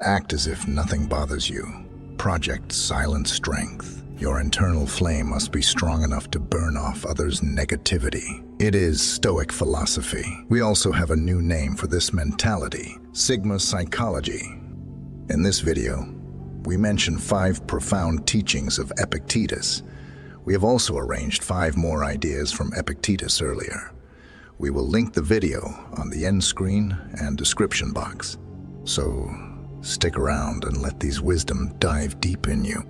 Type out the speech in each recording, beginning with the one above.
Act as if nothing bothers you. Project silent strength. Your internal flame must be strong enough to burn off others' negativity. It is Stoic philosophy. We also have a new name for this mentality, Sigma psychology. In this video, we mention 5 profound teachings of Epictetus. We have also arranged 5 more ideas from Epictetus earlier. We will link the video on the end screen and description box. So stick around and let these wisdom dive deep in you.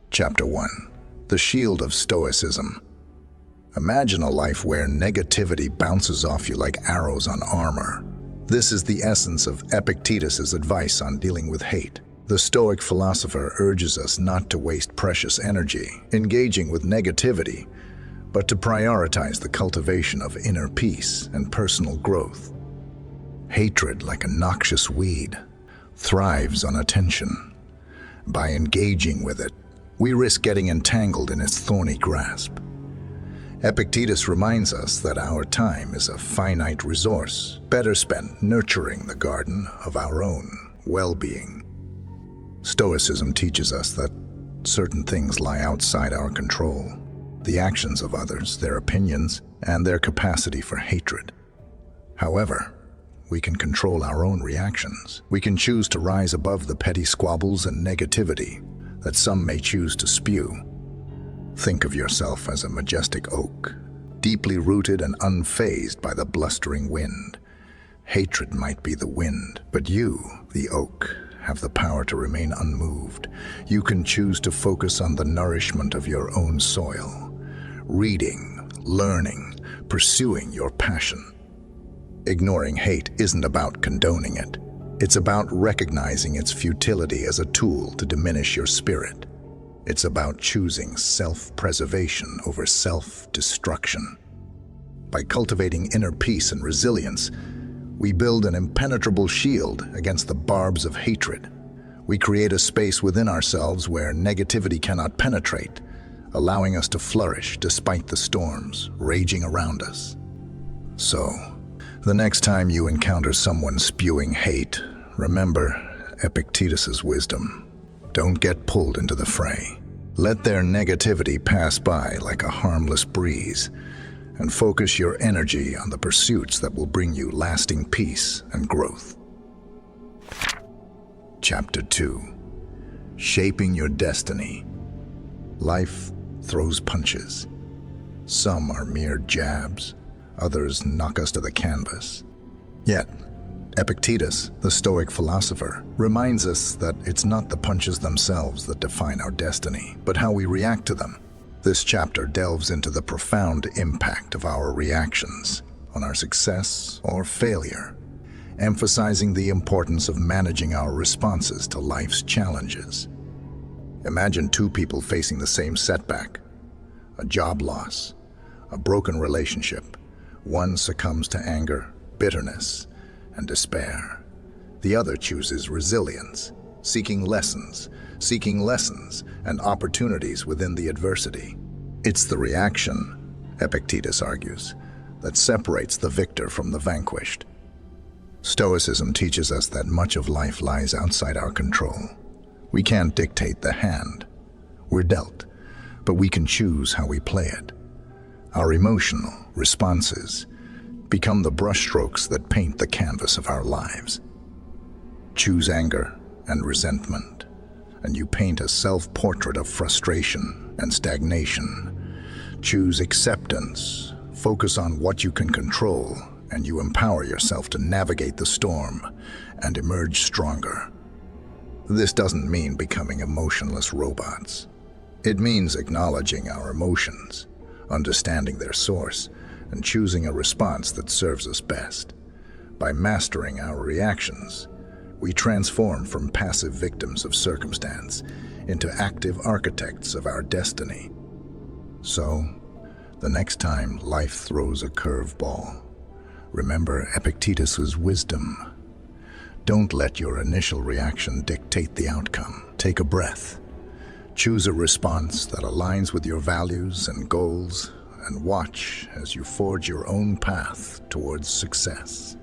Chapter 1. The Shield of Stoicism. Imagine a life where negativity bounces off you like arrows on armor. This is the essence of Epictetus's advice on dealing with hate. The Stoic philosopher urges us not to waste precious energy engaging with negativity, but to prioritize the cultivation of inner peace and personal growth. Hatred, like a noxious weed, thrives on attention. By engaging with it, we risk getting entangled in its thorny grasp. Epictetus reminds us that our time is a finite resource, better spent nurturing the garden of our own well-being. Stoicism teaches us that certain things lie outside our control: the actions of others, their opinions, and their capacity for hatred. However, we can control our own reactions. We can choose to rise above the petty squabbles and negativity that some may choose to spew. Think of yourself as a majestic oak, deeply rooted and unfazed by the blustering wind. Hatred might be the wind, but you, the oak, have the power to remain unmoved. You can choose to focus on the nourishment of your own soil, reading, learning, pursuing your passion. Ignoring hate isn't about condoning it. It's about recognizing its futility as a tool to diminish your spirit. It's about choosing self-preservation over self-destruction. By cultivating inner peace and resilience, we build an impenetrable shield against the barbs of hatred. We create a space within ourselves where negativity cannot penetrate, allowing us to flourish despite the storms raging around us. So, the next time you encounter someone spewing hate, remember Epictetus's wisdom. Don't get pulled into the fray. Let their negativity pass by like a harmless breeze, and focus your energy on the pursuits that will bring you lasting peace and growth. Chapter 2. Shaping your destiny. Life throws punches. Some are mere jabs, others knock us to the canvas. Yet, Epictetus, the Stoic philosopher, reminds us that it's not the punches themselves that define our destiny, but how we react to them. This chapter delves into the profound impact of our reactions on our success or failure, emphasizing the importance of managing our responses to life's challenges. Imagine 2 people facing the same setback: a job loss, a broken relationship. One succumbs to anger, bitterness, and despair. The other chooses resilience, seeking lessons and opportunities within the adversity. It's the reaction, Epictetus argues, that separates the victor from the vanquished. Stoicism teaches us that much of life lies outside our control. We can't dictate the hand we're dealt, but we can choose how we play it. Our emotional responses become the brushstrokes that paint the canvas of our lives. Choose anger and resentment, and you paint a self-portrait of frustration and stagnation. Choose acceptance, focus on what you can control, and you empower yourself to navigate the storm and emerge stronger. This doesn't mean becoming emotionless robots. It means acknowledging our emotions, understanding their source, and choosing a response that serves us best. By mastering our reactions, we transform from passive victims of circumstance into active architects of our destiny. So, the next time life throws a curveball, remember Epictetus's wisdom. Don't let your initial reaction dictate the outcome. Take a breath. Choose a response that aligns with your values and goals, and watch as you forge your own path towards success.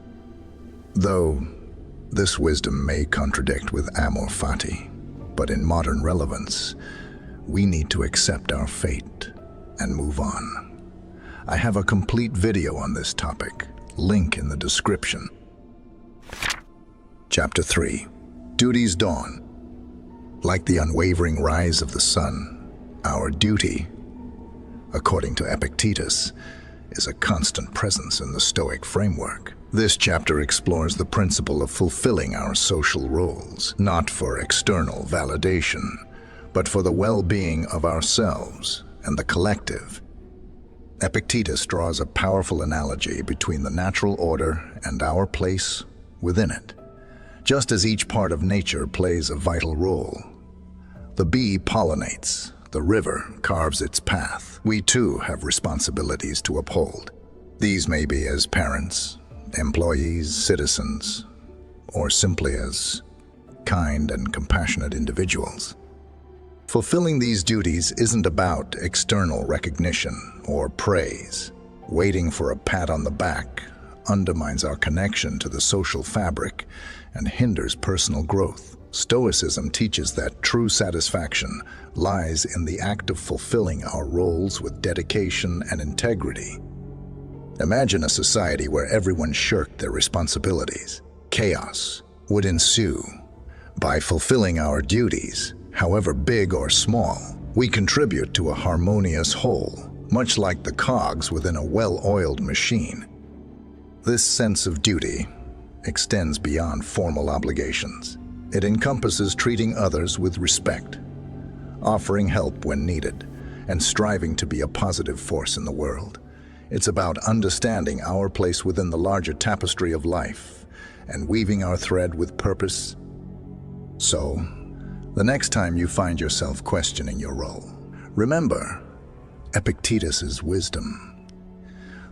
Though This wisdom may contradict with amor fati, but in modern relevance, we need to accept our fate and move on. I have a complete video on this topic, link in the description. Chapter 3. Duty's Dawn. Like the unwavering rise of the sun, our duty, according to Epictetus, is a constant presence in the Stoic framework. This chapter explores the principle of fulfilling our social roles, not for external validation, but for the well-being of ourselves and the collective. Epictetus draws a powerful analogy between the natural order and our place within it. Just as each part of nature plays a vital role, the bee pollinates, the river carves its path. We too have responsibilities to uphold. These may be as parents, employees, citizens, or simply as kind and compassionate individuals. Fulfilling these duties isn't about external recognition or praise. Waiting for a pat on the back undermines our connection to the social fabric and hinders personal growth. Stoicism teaches that true satisfaction lies in the act of fulfilling our roles with dedication and integrity. Imagine a society where everyone shirked their responsibilities. Chaos would ensue. By fulfilling our duties, however big or small, we contribute to a harmonious whole, much like the cogs within a well-oiled machine. This sense of duty extends beyond formal obligations. It encompasses treating others with respect, offering help when needed, and striving to be a positive force in the world. It's about understanding our place within the larger tapestry of life and weaving our thread with purpose. So, the next time you find yourself questioning your role, remember Epictetus's wisdom.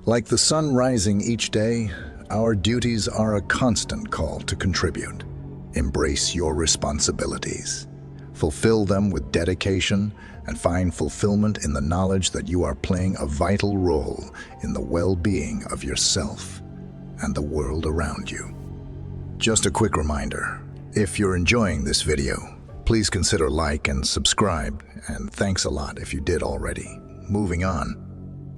Like the sun rising each day, our duties are a constant call to contribute. Embrace your responsibilities. Fulfill them with dedication and find fulfillment in the knowledge that you are playing a vital role in the well-being of yourself and the world around you. Just a quick reminder, if you're enjoying this video, please consider like and subscribe, and thanks a lot if you did already. Moving on.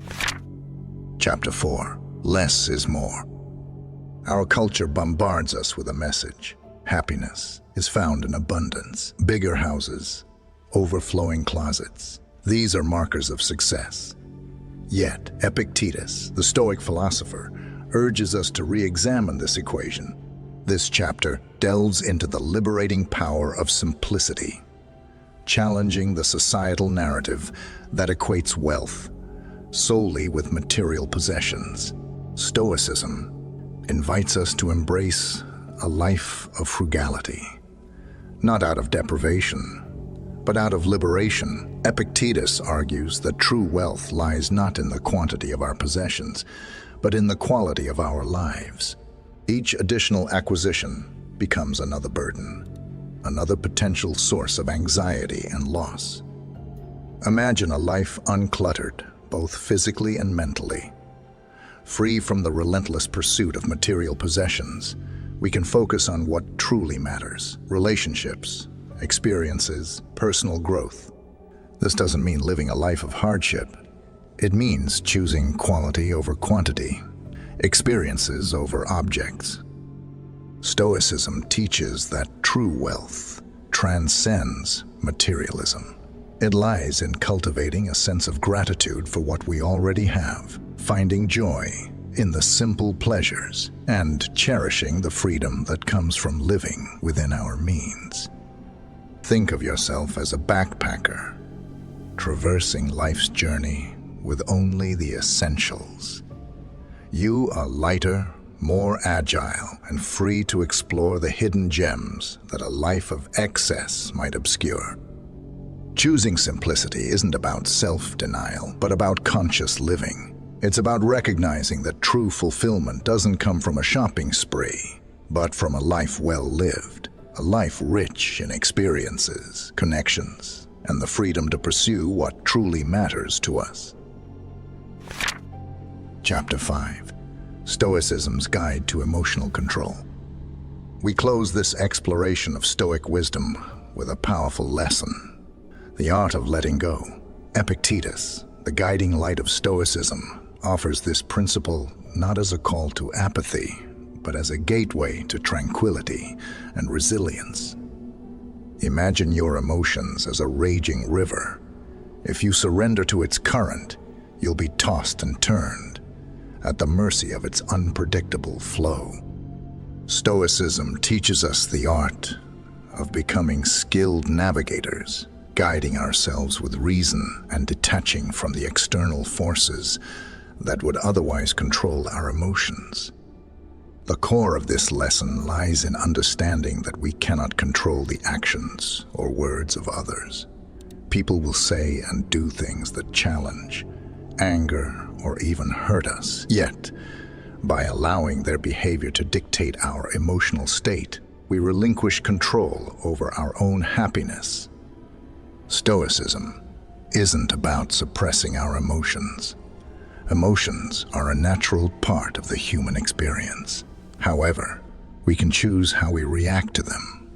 Chapter 4. Less is more. Our culture bombards us with a message. Happiness is found in abundance, bigger houses, overflowing closets. These are markers of success. Yet, Epictetus, the Stoic philosopher, urges us to re-examine this equation. This chapter delves into the liberating power of simplicity, challenging the societal narrative that equates wealth solely with material possessions. Stoicism invites us to embrace a life of frugality, not out of deprivation, but out of liberation. Epictetus argues that true wealth lies not in the quantity of our possessions, but in the quality of our lives. Each additional acquisition becomes another burden, another potential source of anxiety and loss. Imagine a life uncluttered, both physically and mentally. Free from the relentless pursuit of material possessions, we can focus on what truly matters: relationships, experiences, personal growth. This doesn't mean living a life of hardship. It means choosing quality over quantity, experiences over objects. Stoicism teaches that true wealth transcends materialism. It lies in cultivating a sense of gratitude for what we already have, finding joy in the simple pleasures, and cherishing the freedom that comes from living within our means. Think of yourself as a backpacker, traversing life's journey with only the essentials. You are lighter, more agile, and free to explore the hidden gems that a life of excess might obscure. Choosing simplicity isn't about self-denial, but about conscious living. It's about recognizing that true fulfillment doesn't come from a shopping spree, but from a life well lived, a life rich in experiences, connections, and the freedom to pursue what truly matters to us. Chapter 5. Stoicism's Guide to Emotional Control. We close this exploration of Stoic wisdom with a powerful lesson: the art of letting go. Epictetus, the guiding light of Stoicism, offers this principle not as a call to apathy, but as a gateway to tranquility and resilience. Imagine your emotions as a raging river. If you surrender to its current, you'll be tossed and turned, at the mercy of its unpredictable flow. Stoicism teaches us the art of becoming skilled navigators, guiding ourselves with reason and detaching from the external forces that would otherwise control our emotions. The core of this lesson lies in understanding that we cannot control the actions or words of others. People will say and do things that challenge, anger, or even hurt us. Yet, by allowing their behavior to dictate our emotional state, we relinquish control over our own happiness. Stoicism isn't about suppressing our emotions. Emotions are a natural part of the human experience. However, we can choose how we react to them.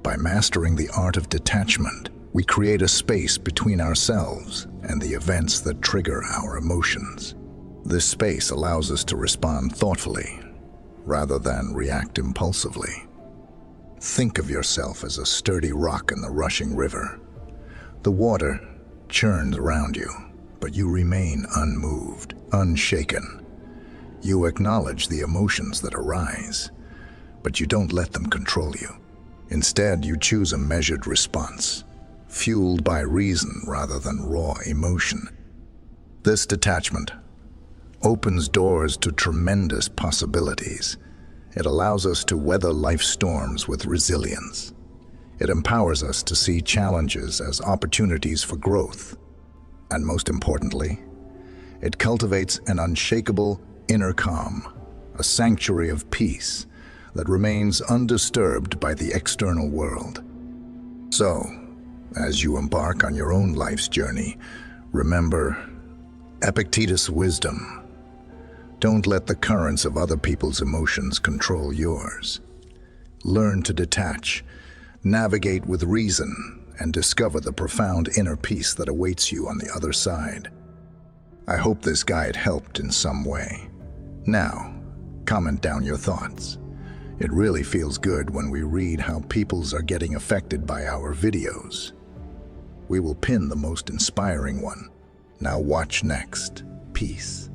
By mastering the art of detachment, we create a space between ourselves and the events that trigger our emotions. This space allows us to respond thoughtfully, rather than react impulsively. Think of yourself as a sturdy rock in the rushing river. The water churns around you, but you remain unmoved, unshaken. You acknowledge the emotions that arise, but you don't let them control you. Instead, you choose a measured response, fueled by reason rather than raw emotion. This detachment opens doors to tremendous possibilities. It allows us to weather life's storms with resilience. It empowers us to see challenges as opportunities for growth. And most importantly, it cultivates an unshakable inner calm, a sanctuary of peace that remains undisturbed by the external world. So, as you embark on your own life's journey, remember Epictetus' wisdom. Don't let the currents of other people's emotions control yours. Learn to detach, navigate with reason, and discover the profound inner peace that awaits you on the other side. I hope this guide helped in some way. Now, comment down your thoughts. It really feels good when we read how peoples are getting affected by our videos. We will pin the most inspiring one. Now watch next. Peace.